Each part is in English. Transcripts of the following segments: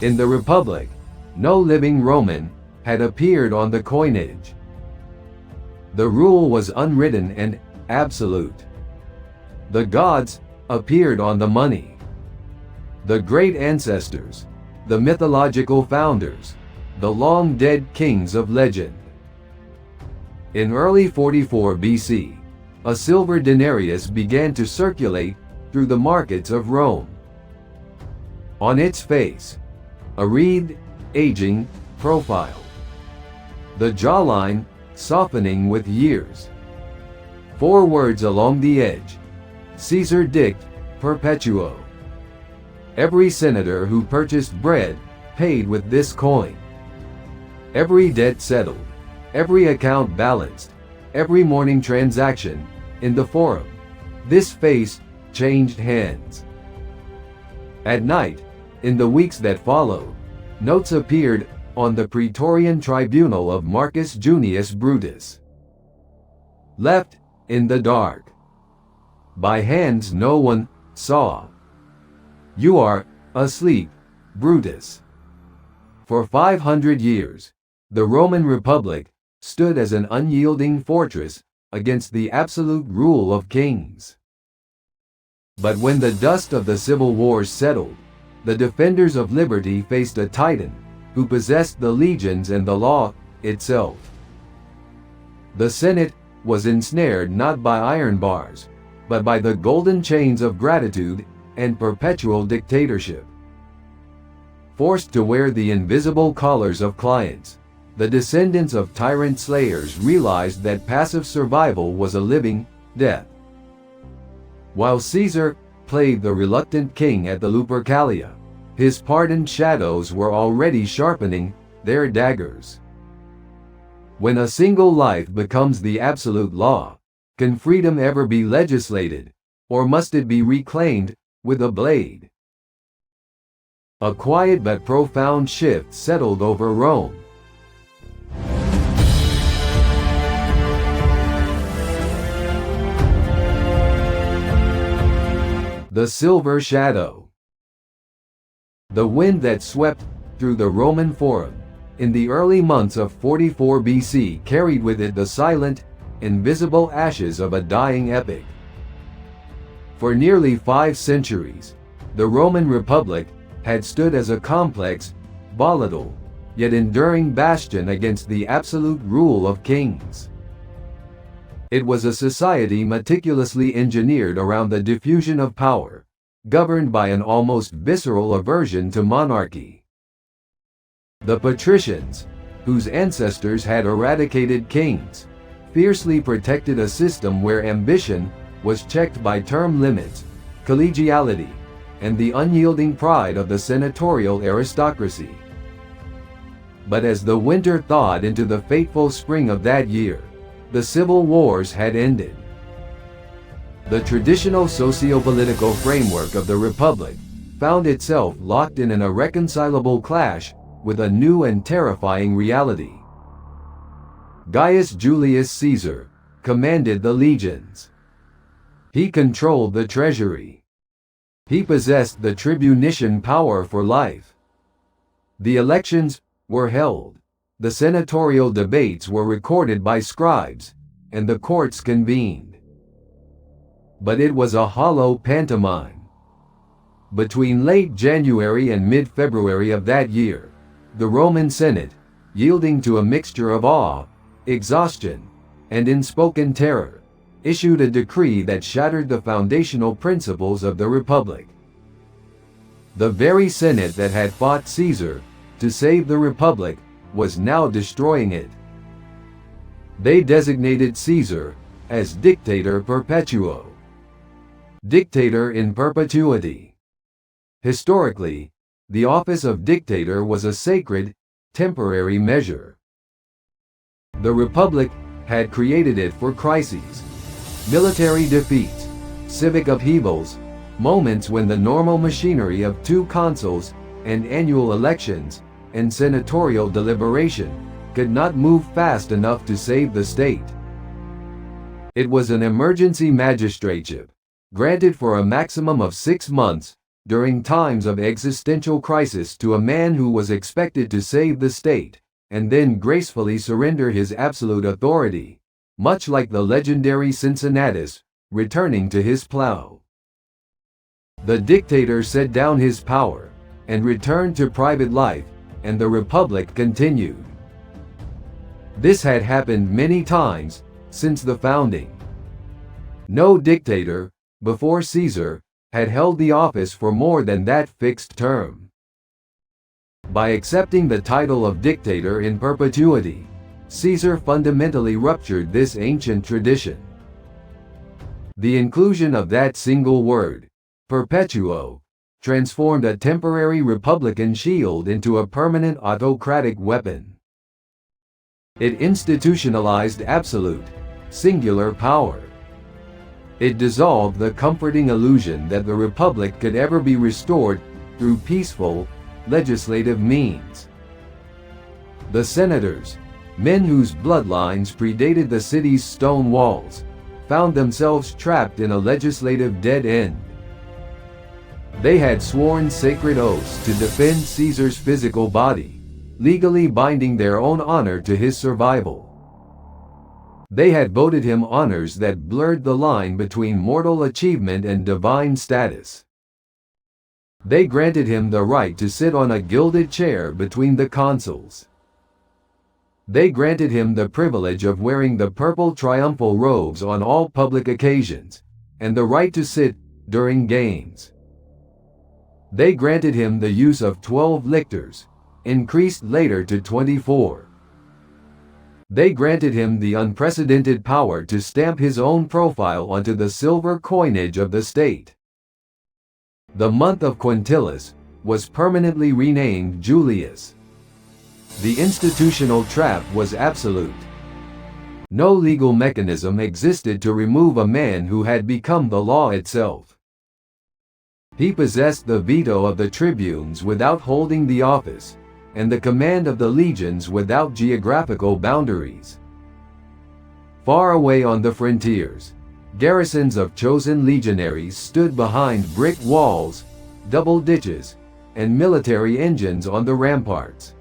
In the Republic, no living Roman had appeared on the coinage. The rule was unwritten and absolute. The gods appeared on the money. The great ancestors, the mythological founders, the long-dead kings of legend. In early 44 BC, a silver denarius began to circulate through the markets of Rome. On its face, a wreathed, aging profile. The jawline softening with years. 4 words along the edge: Caesar Dict Perpetuo. Every senator who purchased bread paid with this coin. Every debt settled, every account balanced, every morning transaction in the forum. This face changed hands. At night, in the weeks that followed, notes appeared on the Praetorian tribunal of Marcus Junius Brutus. Left in the dark, by hands no one saw. You are asleep, Brutus. For 500 years, the Roman Republic stood as an unyielding fortress against the absolute rule of kings. But when the dust of the civil wars settled, the defenders of liberty faced a titan who possessed the legions and the law itself. The Senate was ensnared not by iron bars, but by the golden chains of gratitude and perpetual dictatorship. Forced to wear the invisible collars of clients, the descendants of tyrant slayers realized that passive survival was a living death. While Caesar played the reluctant king at the Lupercalia, his pardoned shadows were already sharpening their daggers. When a single life becomes the absolute law, can freedom ever be legislated, or must it be reclaimed with a blade? A quiet but profound shift settled over Rome. The Silver Shadow. The wind that swept through the Roman Forum in the early months of 44 BC carried with it the silent, invisible ashes of a dying epic. For nearly 5 centuries, the Roman Republic had stood as a complex, volatile, yet enduring bastion against the absolute rule of kings. It was a society meticulously engineered around the diffusion of power, governed by an almost visceral aversion to monarchy. The patricians, whose ancestors had eradicated kings, fiercely protected a system where ambition was checked by term limits, collegiality, and the unyielding pride of the senatorial aristocracy. But as the winter thawed into the fateful spring of that year, the civil wars had ended. The traditional socio-political framework of the Republic found itself locked in an irreconcilable clash with a new and terrifying reality. Gaius Julius Caesar commanded the legions. He controlled the treasury. He possessed the tribunician power for life. The elections were held. The senatorial debates were recorded by scribes, and the courts convened. But it was a hollow pantomime. Between late January and mid-February of that year, the Roman Senate, yielding to a mixture of awe, exhaustion, and unspoken terror, issued a decree that shattered the foundational principles of the Republic. The very Senate that had fought Caesar to save the Republic was now destroying it. They designated Caesar as Dictator Perpetuo. Dictator in perpetuity. Historically, the office of dictator was a sacred, temporary measure. The Republic had created it for crises, military defeats, civic upheavals, moments when the normal machinery of 2 consuls and annual elections and senatorial deliberation could not move fast enough to save the state. It was an emergency magistrateship, granted for a maximum of 6 months, during times of existential crisis to a man who was expected to save the state, and then gracefully surrender his absolute authority, much like the legendary Cincinnatus, returning to his plow. The dictator set down his power, and returned to private life, and the republic continued. This had happened many times since the founding. No dictator, before Caesar, had held the office for more than that fixed term. By accepting the title of dictator in perpetuity, Caesar fundamentally ruptured this ancient tradition. The inclusion of that single word, Perpetuo, transformed a temporary republican shield into a permanent autocratic weapon. It institutionalized absolute, singular power. It dissolved the comforting illusion that the republic could ever be restored through peaceful, legislative means. The senators, men whose bloodlines predated the city's stone walls, found themselves trapped in a legislative dead end. They had sworn sacred oaths to defend Caesar's physical body, legally binding their own honor to his survival. They had voted him honors that blurred the line between mortal achievement and divine status. They granted him the right to sit on a gilded chair between the consuls. They granted him the privilege of wearing the purple triumphal robes on all public occasions, and the right to sit during games. They granted him the use of 12 lictors, increased later to 24. They granted him the unprecedented power to stamp his own profile onto the silver coinage of the state. The month of Quintilis was permanently renamed Julius. The institutional trap was absolute. No legal mechanism existed to remove a man who had become the law itself. He possessed the veto of the tribunes without holding the office, and the command of the legions without geographical boundaries. Far away on the frontiers, garrisons of chosen legionaries stood behind brick walls, double ditches, and military engines on the ramparts.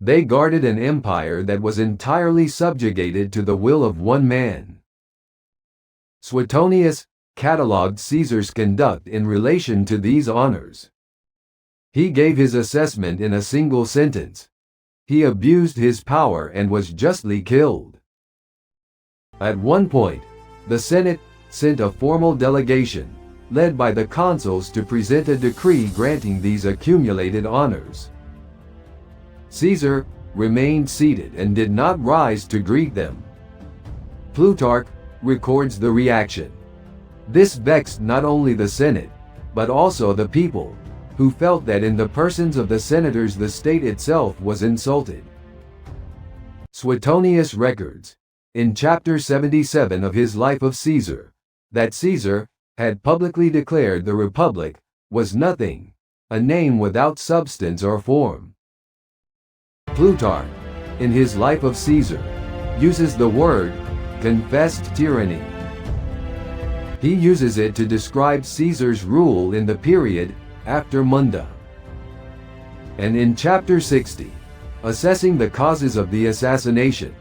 They guarded an empire that was entirely subjugated to the will of one man. Suetonius catalogued Caesar's conduct in relation to these honors. He gave his assessment in a single sentence: he abused his power and was justly killed. At one point, the Senate sent a formal delegation, led by the consuls, to present a decree granting these accumulated honors. Caesar remained seated and did not rise to greet them. Plutarch records the reaction. This vexed not only the Senate, but also the people, who felt that in the persons of the senators the state itself was insulted. Suetonius records, in chapter 77 of his Life of Caesar, that Caesar had publicly declared the Republic was nothing, a name without substance or form. Plutarch, in his Life of Caesar, uses the word confessed tyranny. He uses it to describe Caesar's rule in the period after Munda. And in chapter 60, assessing the causes of the assassination,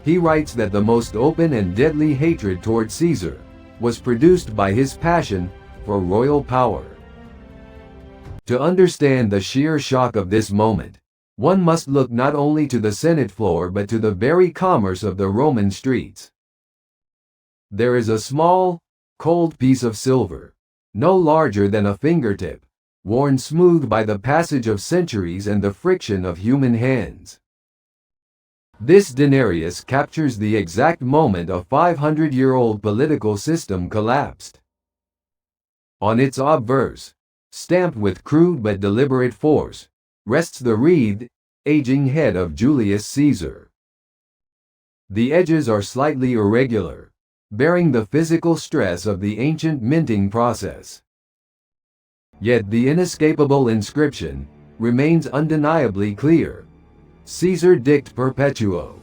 he writes that the most open and deadly hatred toward Caesar was produced by his passion for royal power. To understand the sheer shock of this moment, one must look not only to the Senate floor but to the very commerce of the Roman streets. There is a small, cold piece of silver, no larger than a fingertip, worn smooth by the passage of centuries and the friction of human hands. This denarius captures the exact moment a 500-year-old political system collapsed. On its obverse, stamped with crude but deliberate force, rests the wreathed, aging head of Julius Caesar. The edges are slightly irregular, bearing the physical stress of the ancient minting process. Yet the inescapable inscription remains undeniably clear: Caesar Dict Perpetuo.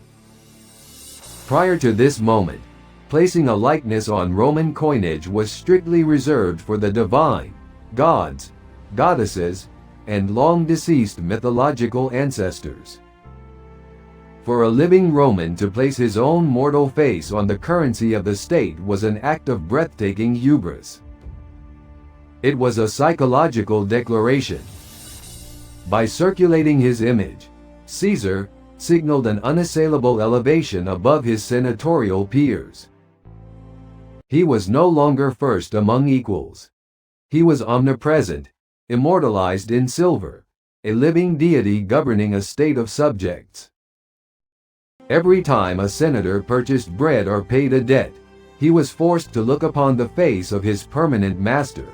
Prior to this moment, placing a likeness on Roman coinage was strictly reserved for the divine, gods, goddesses, and long-deceased mythological ancestors. For a living Roman to place his own mortal face on the currency of the state was an act of breathtaking hubris. It was a psychological declaration. By circulating his image, Caesar signaled an unassailable elevation above his senatorial peers. He was no longer first among equals. He was omnipresent, immortalized in silver, a living deity governing a state of subjects. Every time a senator purchased bread or paid a debt, he was forced to look upon the face of his permanent master.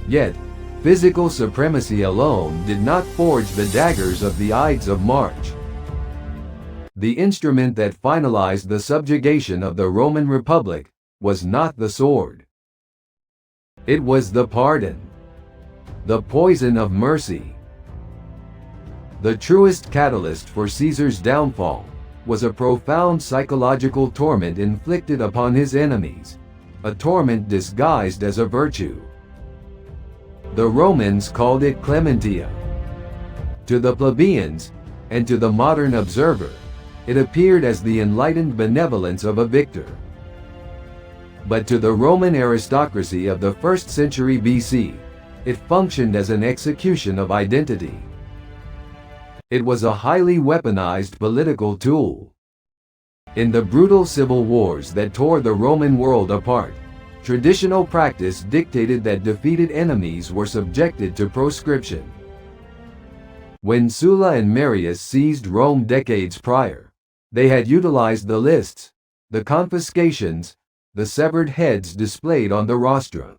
Yet, physical supremacy alone did not forge the daggers of the Ides of March. The instrument that finalized the subjugation of the Roman Republic was not the sword. It was the pardon. The poison of mercy. The truest catalyst for Caesar's downfall was a profound psychological torment inflicted upon his enemies, a torment disguised as a virtue. The Romans called it Clementia. To the plebeians, and to the modern observer, it appeared as the enlightened benevolence of a victor. But to the Roman aristocracy of the 1st century BC, it functioned as an execution of identity. It was a highly weaponized political tool. In the brutal civil wars that tore the Roman world apart, traditional practice dictated that defeated enemies were subjected to proscription. When Sulla and Marius seized Rome decades prior, they had utilized the lists, the confiscations, the severed heads displayed on the rostra.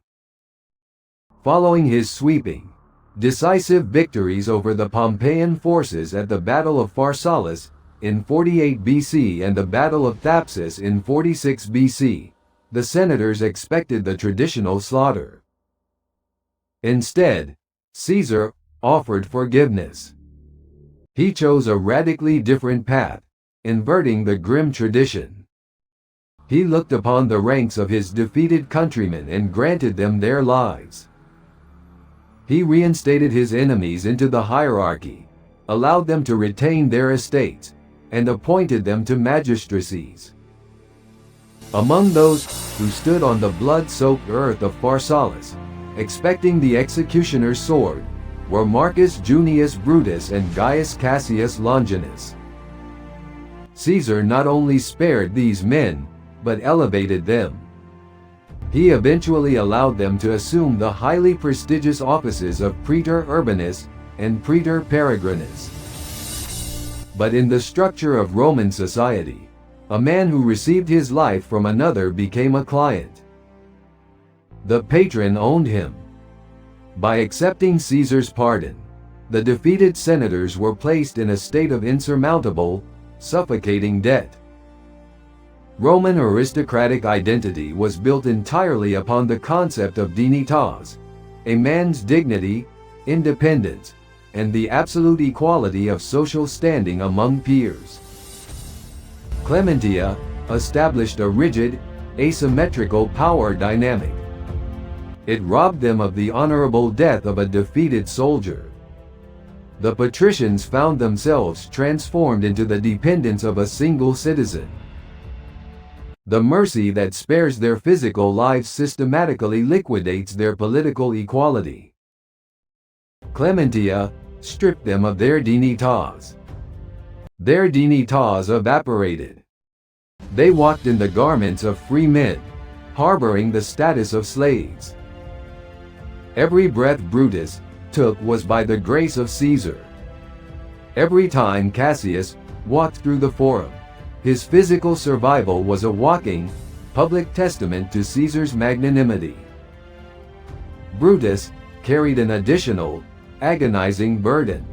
Following his sweeping, decisive victories over the Pompeian forces at the Battle of Pharsalus in 48 BC and the Battle of Thapsus in 46 BC, the senators expected the traditional slaughter. Instead, Caesar offered forgiveness. He chose a radically different path, inverting the grim tradition. He looked upon the ranks of his defeated countrymen and granted them their lives. He reinstated his enemies into the hierarchy, allowed them to retain their estates, and appointed them to magistracies. Among those who stood on the blood-soaked earth of Pharsalus, expecting the executioner's sword, were Marcus Junius Brutus and Gaius Cassius Longinus. Caesar not only spared these men, but elevated them. He eventually allowed them to assume the highly prestigious offices of Praetor Urbanus and Praetor Peregrinus. But in the structure of Roman society, a man who received his life from another became a client. The patron owned him. By accepting Caesar's pardon, the defeated senators were placed in a state of insurmountable, suffocating debt. Roman aristocratic identity was built entirely upon the concept of dignitas, a man's dignity, independence, and the absolute equality of social standing among peers. Clementia established a rigid, asymmetrical power dynamic. It robbed them of the honorable death of a defeated soldier. The patricians found themselves transformed into the dependents of a single citizen. The mercy that spares their physical lives systematically liquidates their political equality. Clementia stripped them of their dignitas. Their dignitas evaporated. They walked in the garments of free men, harboring the status of slaves. Every breath Brutus took was by the grace of Caesar. Every time Cassius walked through the forum, his physical survival was a walking, public testament to Caesar's magnanimity. Brutus carried an additional, agonizing burden.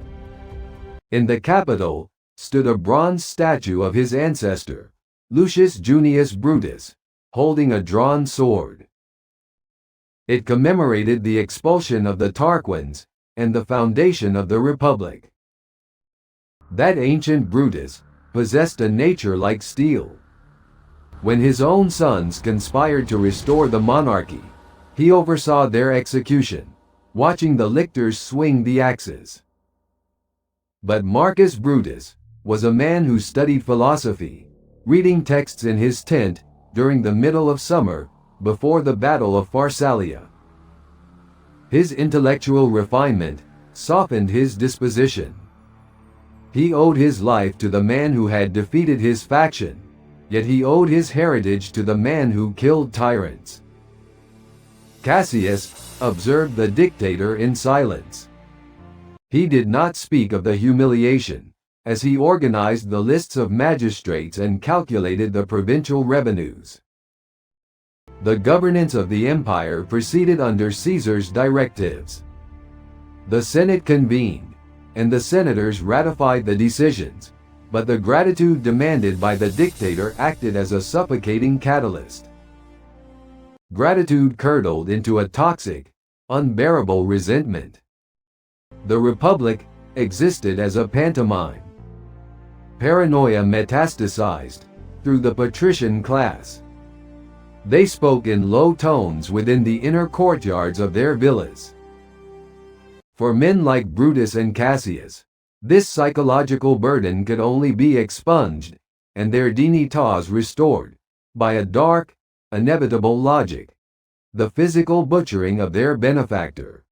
In the Capitol stood a bronze statue of his ancestor, Lucius Junius Brutus, holding a drawn sword. It commemorated the expulsion of the Tarquins and the foundation of the Republic. That ancient Brutus possessed a nature like steel. When his own sons conspired to restore the monarchy, He oversaw their execution, watching the lictors swing the axes. But Marcus Brutus was a man who studied philosophy, reading texts in his tent during the middle of summer before the Battle of Pharsalia. His intellectual refinement softened his disposition. He owed his life to the man who had defeated his faction, yet he owed his heritage to the man who killed tyrants. Cassius observed the dictator in silence. He did not speak of the humiliation, as he organized the lists of magistrates and calculated the provincial revenues. The governance of the empire proceeded under Caesar's directives. The Senate convened, and the senators ratified the decisions, but the gratitude demanded by the dictator acted as a suffocating catalyst. Gratitude curdled into a toxic, unbearable resentment. The Republic existed as a pantomime. Paranoia metastasized through the patrician class. They spoke in low tones within the inner courtyards of their villas. For men like Brutus and Cassius, this psychological burden could only be expunged, and their dignitas restored, by a dark, inevitable logic: the physical butchering of their benefactor.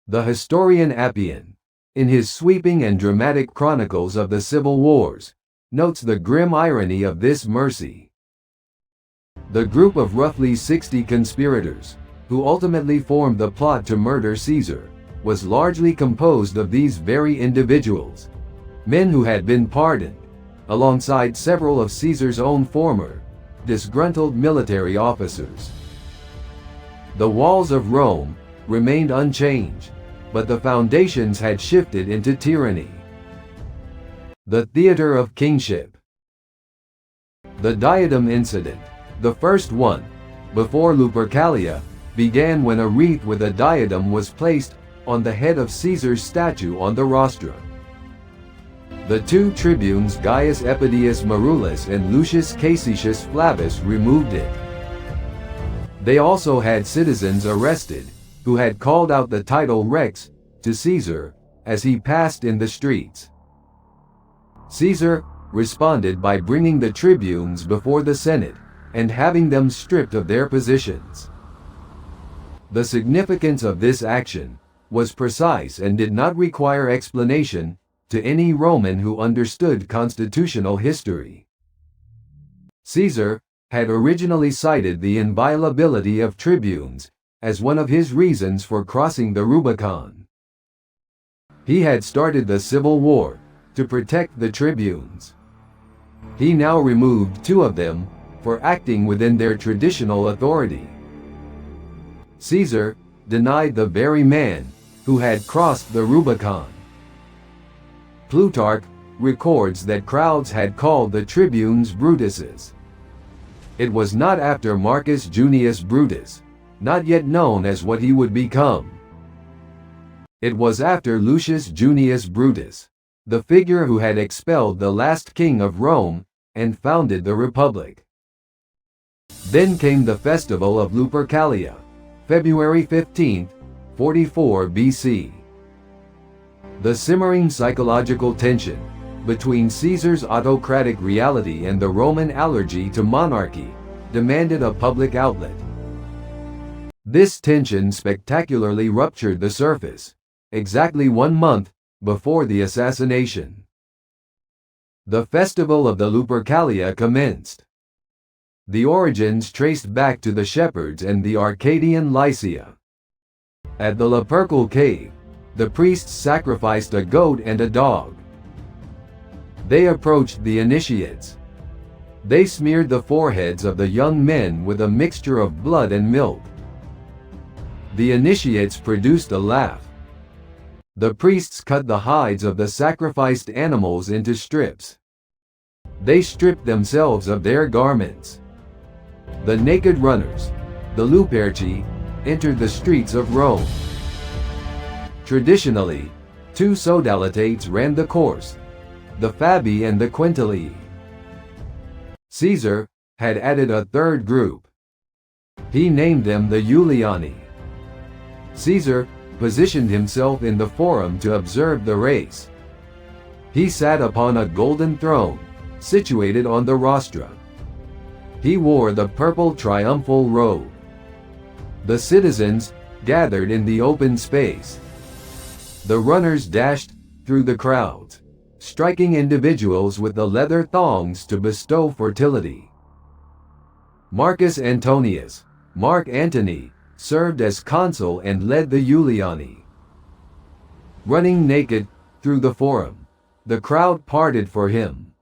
The historian Appian, in his sweeping and dramatic chronicles of the civil wars, notes the grim irony of this mercy. The group of roughly 60 conspirators, who ultimately formed the plot to murder Caesar, was largely composed of these very individuals, men who had been pardoned, alongside several of Caesar's own former, disgruntled military officers. The walls of Rome remained unchanged, but the foundations had shifted into tyranny. The theater of kingship. The diadem incident, the first one, before Lupercalia, began when a wreath with a diadem was placed on the head of Caesar's statue on the rostra. The two tribunes Gaius Epedius Marulus and Lucius Cassius Flavius removed it. They also had citizens arrested, who had called out the title Rex to Caesar as he passed in the streets. Caesar responded by bringing the tribunes before the Senate and having them stripped of their positions. The significance of this action was precise and did not require explanation to any Roman who understood constitutional history. Caesar had originally cited the inviolability of tribunes as one of his reasons for crossing the Rubicon. He had started the civil war to protect the tribunes. He now removed two of them for acting within their traditional authority. Caesar denied the very man who had crossed the Rubicon. Plutarch records that crowds had called the tribunes Brutuses. It was not after Marcus Junius Brutus, not yet known as what he would become. It was after Lucius Junius Brutus, the figure who had expelled the last king of Rome and founded the Republic. Then came the festival of Lupercalia, February 15, 44 BC. The simmering psychological tension between Caesar's autocratic reality and the Roman allergy to monarchy demanded a public outlet. This tension spectacularly ruptured the surface, exactly 1 month before the assassination. The festival of the Lupercalia commenced. The origins traced back to the shepherds and the Arcadian Lycia. At the Lupercal cave, the priests sacrificed a goat and a dog. They approached the initiates. They smeared the foreheads of the young men with a mixture of blood and milk. The initiates produced a laugh. The priests cut the hides of the sacrificed animals into strips. They stripped themselves of their garments. The naked runners, the Luperci, entered the streets of Rome. Traditionally, two sodalitates ran the course, the Fabii and the Quintilii. Caesar had added a third group. He named them the Iuliani. Caesar positioned himself in the forum to observe the race. He sat upon a golden throne, situated on the rostra. He wore the purple triumphal robe. The citizens gathered in the open space. The runners dashed through the crowds, striking individuals with the leather thongs to bestow fertility. Marcus Antonius, Mark Antony, served as consul and led the Iuliani. Running naked through the forum, the crowd parted for him.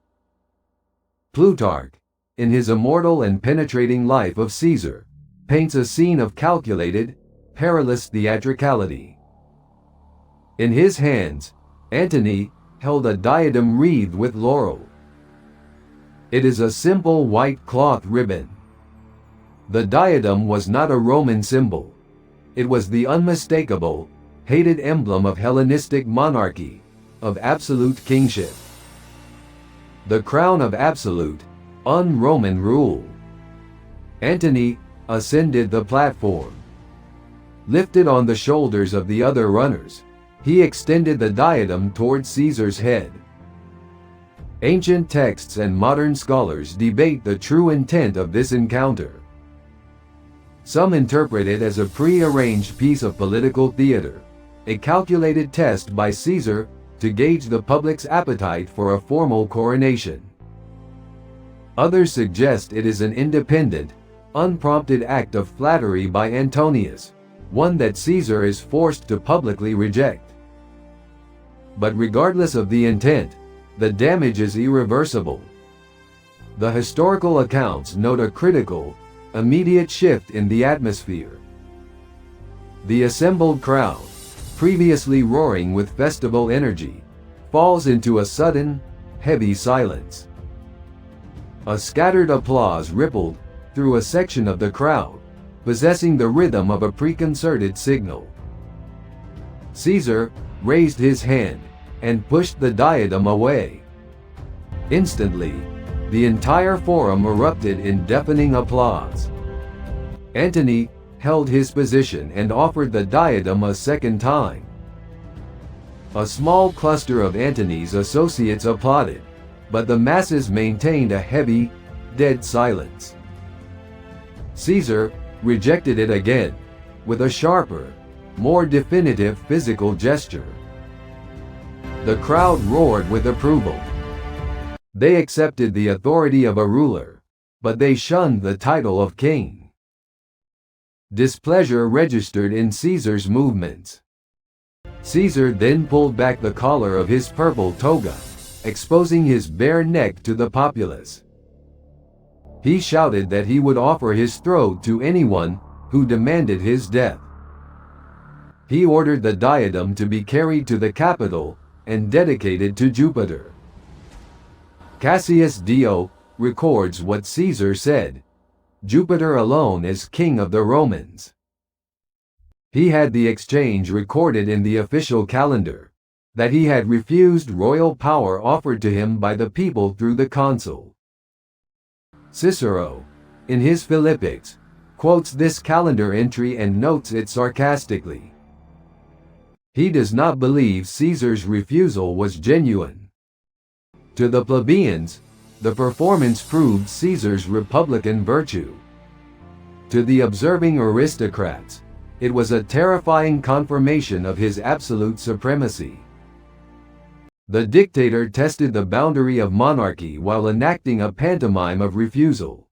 Plutarch, in his immortal and penetrating life of Caesar, paints a scene of calculated, perilous theatricality. In his hands, Antony held a diadem wreathed with laurel. It is a simple white cloth ribbon. The diadem was not a Roman symbol. It was the unmistakable, hated emblem of Hellenistic monarchy, of absolute kingship. The crown of absolute, un-Roman rule. Antony ascended the platform. Lifted on the shoulders of the other runners, he extended the diadem toward Caesar's head. Ancient texts and modern scholars debate the true intent of this encounter. Some interpret it as a pre-arranged piece of political theater, a calculated test by Caesar to gauge the public's appetite for a formal coronation. Others suggest it is an independent, unprompted act of flattery by Antonius, one that Caesar is forced to publicly reject. But regardless of the intent, the damage is irreversible. The historical accounts note a critical, immediate shift in the atmosphere. The assembled crowd, previously roaring with festival energy, falls into a sudden, heavy silence. A scattered applause rippled through a section of the crowd, possessing the rhythm of a preconcerted signal. Caesar raised his hand and pushed the diadem away. Instantly, the entire forum erupted in deafening applause. Antony held his position and offered the diadem a second time. A small cluster of Antony's associates applauded, but the masses maintained a heavy, dead silence. Caesar rejected it again, with a sharper, more definitive physical gesture. The crowd roared with approval. They accepted the authority of a ruler, but they shunned the title of king. Displeasure registered in Caesar's movements. Caesar then pulled back the collar of his purple toga, exposing his bare neck to the populace. He shouted that he would offer his throat to anyone who demanded his death. He ordered the diadem to be carried to the Capitol and dedicated to Jupiter. Cassius Dio records what Caesar said: "Jupiter alone is king of the Romans." He had the exchange recorded in the official calendar, that he had refused royal power offered to him by the people through the consul. Cicero, in his Philippics, quotes this calendar entry and notes it sarcastically. He does not believe Caesar's refusal was genuine. To the plebeians, the performance proved Caesar's republican virtue. To the observing aristocrats, it was a terrifying confirmation of his absolute supremacy. The dictator tested the boundary of monarchy while enacting a pantomime of refusal.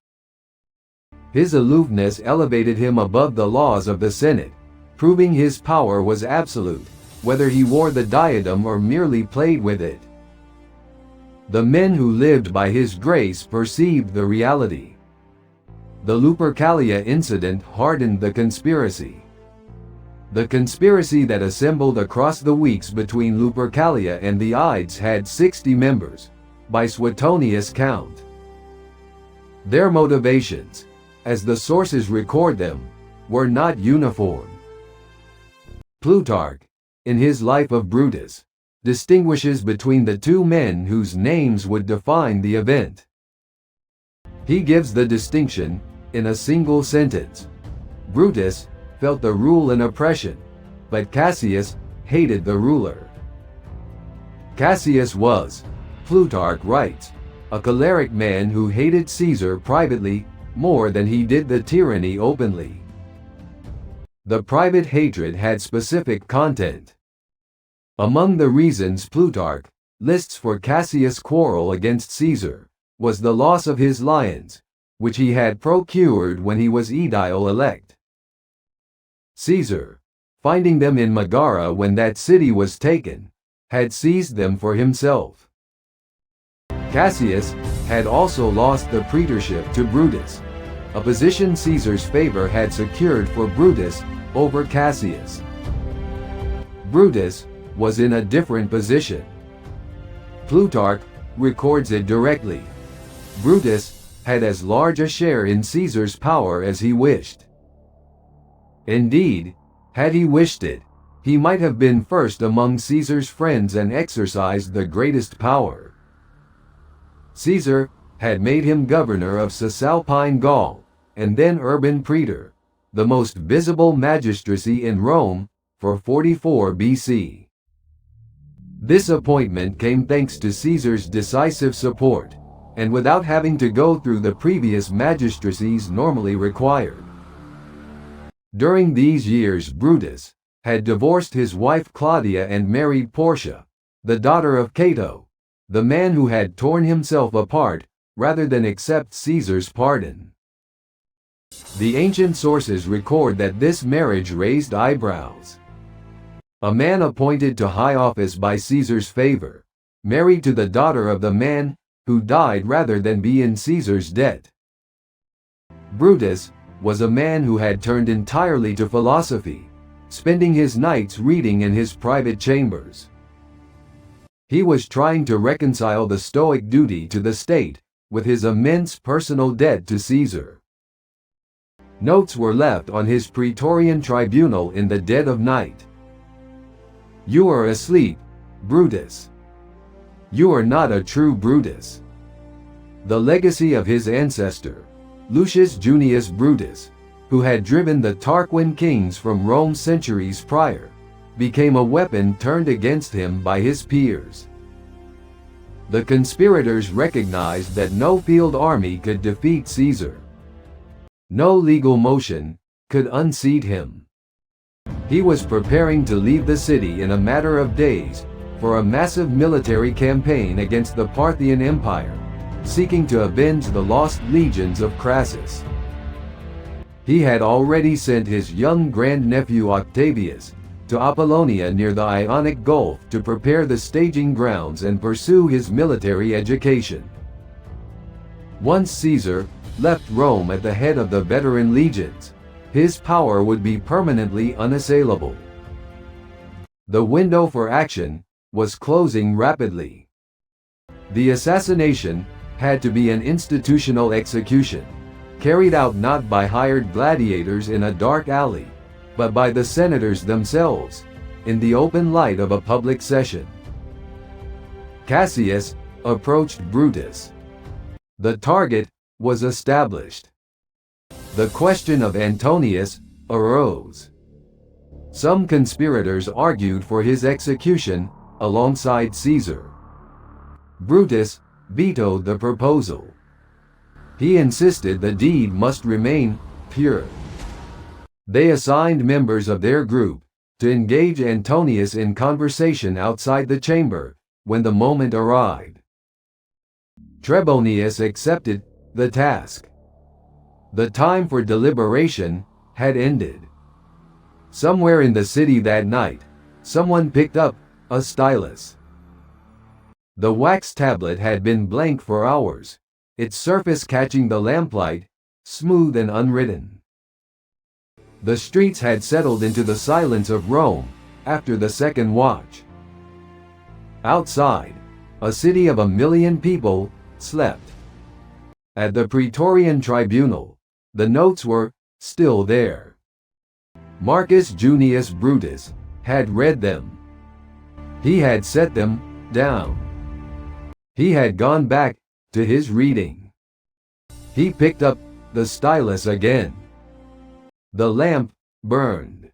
His aloofness elevated him above the laws of the Senate, proving his power was absolute, whether he wore the diadem or merely played with it. The men who lived by his grace perceived the reality. The Lupercalia incident hardened the conspiracy. The conspiracy that assembled across the weeks between Lupercalia and the Ides had 60 members, by Suetonius' count. Their motivations, as the sources record them, were not uniform. Plutarch, in his Life of Brutus, distinguishes between the two men whose names would define the event. He gives the distinction, in a single sentence, Brutus felt the rule and oppression, but Cassius hated the ruler. Cassius was, Plutarch writes, a choleric man who hated Caesar privately more than he did the tyranny openly. The private hatred had specific content. Among the reasons Plutarch lists for Cassius' quarrel against Caesar was the loss of his lions, which he had procured when he was aedile-elect. Caesar, finding them in Megara when that city was taken, had seized them for himself. Cassius had also lost the praetorship to Brutus, a position Caesar's favor had secured for Brutus over Cassius. Brutus was in a different position. Plutarch records it directly. Brutus had as large a share in Caesar's power as he wished. Indeed, had he wished it, he might have been first among Caesar's friends and exercised the greatest power. Caesar had made him governor of Cisalpine Gaul, and then urban praetor, the most visible magistracy in Rome, for 44 BC. This appointment came thanks to Caesar's decisive support, and without having to go through the previous magistracies normally required. During these years Brutus had divorced his wife Claudia and married Portia, the daughter of Cato, the man who had torn himself apart rather than accept Caesar's pardon. The ancient sources record that this marriage raised eyebrows. A man appointed to high office by Caesar's favor, married to the daughter of the man who died rather than be in Caesar's debt. Brutus was a man who had turned entirely to philosophy, spending his nights reading in his private chambers. He was trying to reconcile the Stoic duty to the state with his immense personal debt to Caesar. Notes were left on his praetorian tribunal in the dead of night. "You are asleep, Brutus. You are not a true Brutus." The legacy of his ancestor, Lucius Junius Brutus, who had driven the Tarquin kings from Rome centuries prior, became a weapon turned against him by his peers. The conspirators recognized that no field army could defeat Caesar. No legal motion could unseat him. He was preparing to leave the city in a matter of days for a massive military campaign against the Parthian Empire, seeking to avenge the lost legions of Crassus. He had already sent his young grandnephew Octavius to Apollonia near the Ionic Gulf to prepare the staging grounds and pursue his military education. Once Caesar left Rome at the head of the veteran legions, his power would be permanently unassailable. The window for action was closing rapidly. The assassination had to be an institutional execution, carried out not by hired gladiators in a dark alley, but by the senators themselves, in the open light of a public session. Cassius approached Brutus. The target was established. The question of Antonius arose. Some conspirators argued for his execution alongside Caesar. Brutus vetoed the proposal. He insisted the deed must remain pure. They assigned members of their group to engage Antonius in conversation outside the chamber when the moment arrived. Trebonius accepted the task. The time for deliberation had ended. Somewhere in the city that night, someone picked up a stylus. The wax tablet had been blank for hours, its surface catching the lamplight, smooth and unwritten. The streets had settled into the silence of Rome after the second watch. Outside, a city of 1 million people slept. At the Praetorian Tribunal, the notes were still there. Marcus Junius Brutus had read them. He had set them down. He had gone back to his reading. He picked up the stylus again. The lamp burned.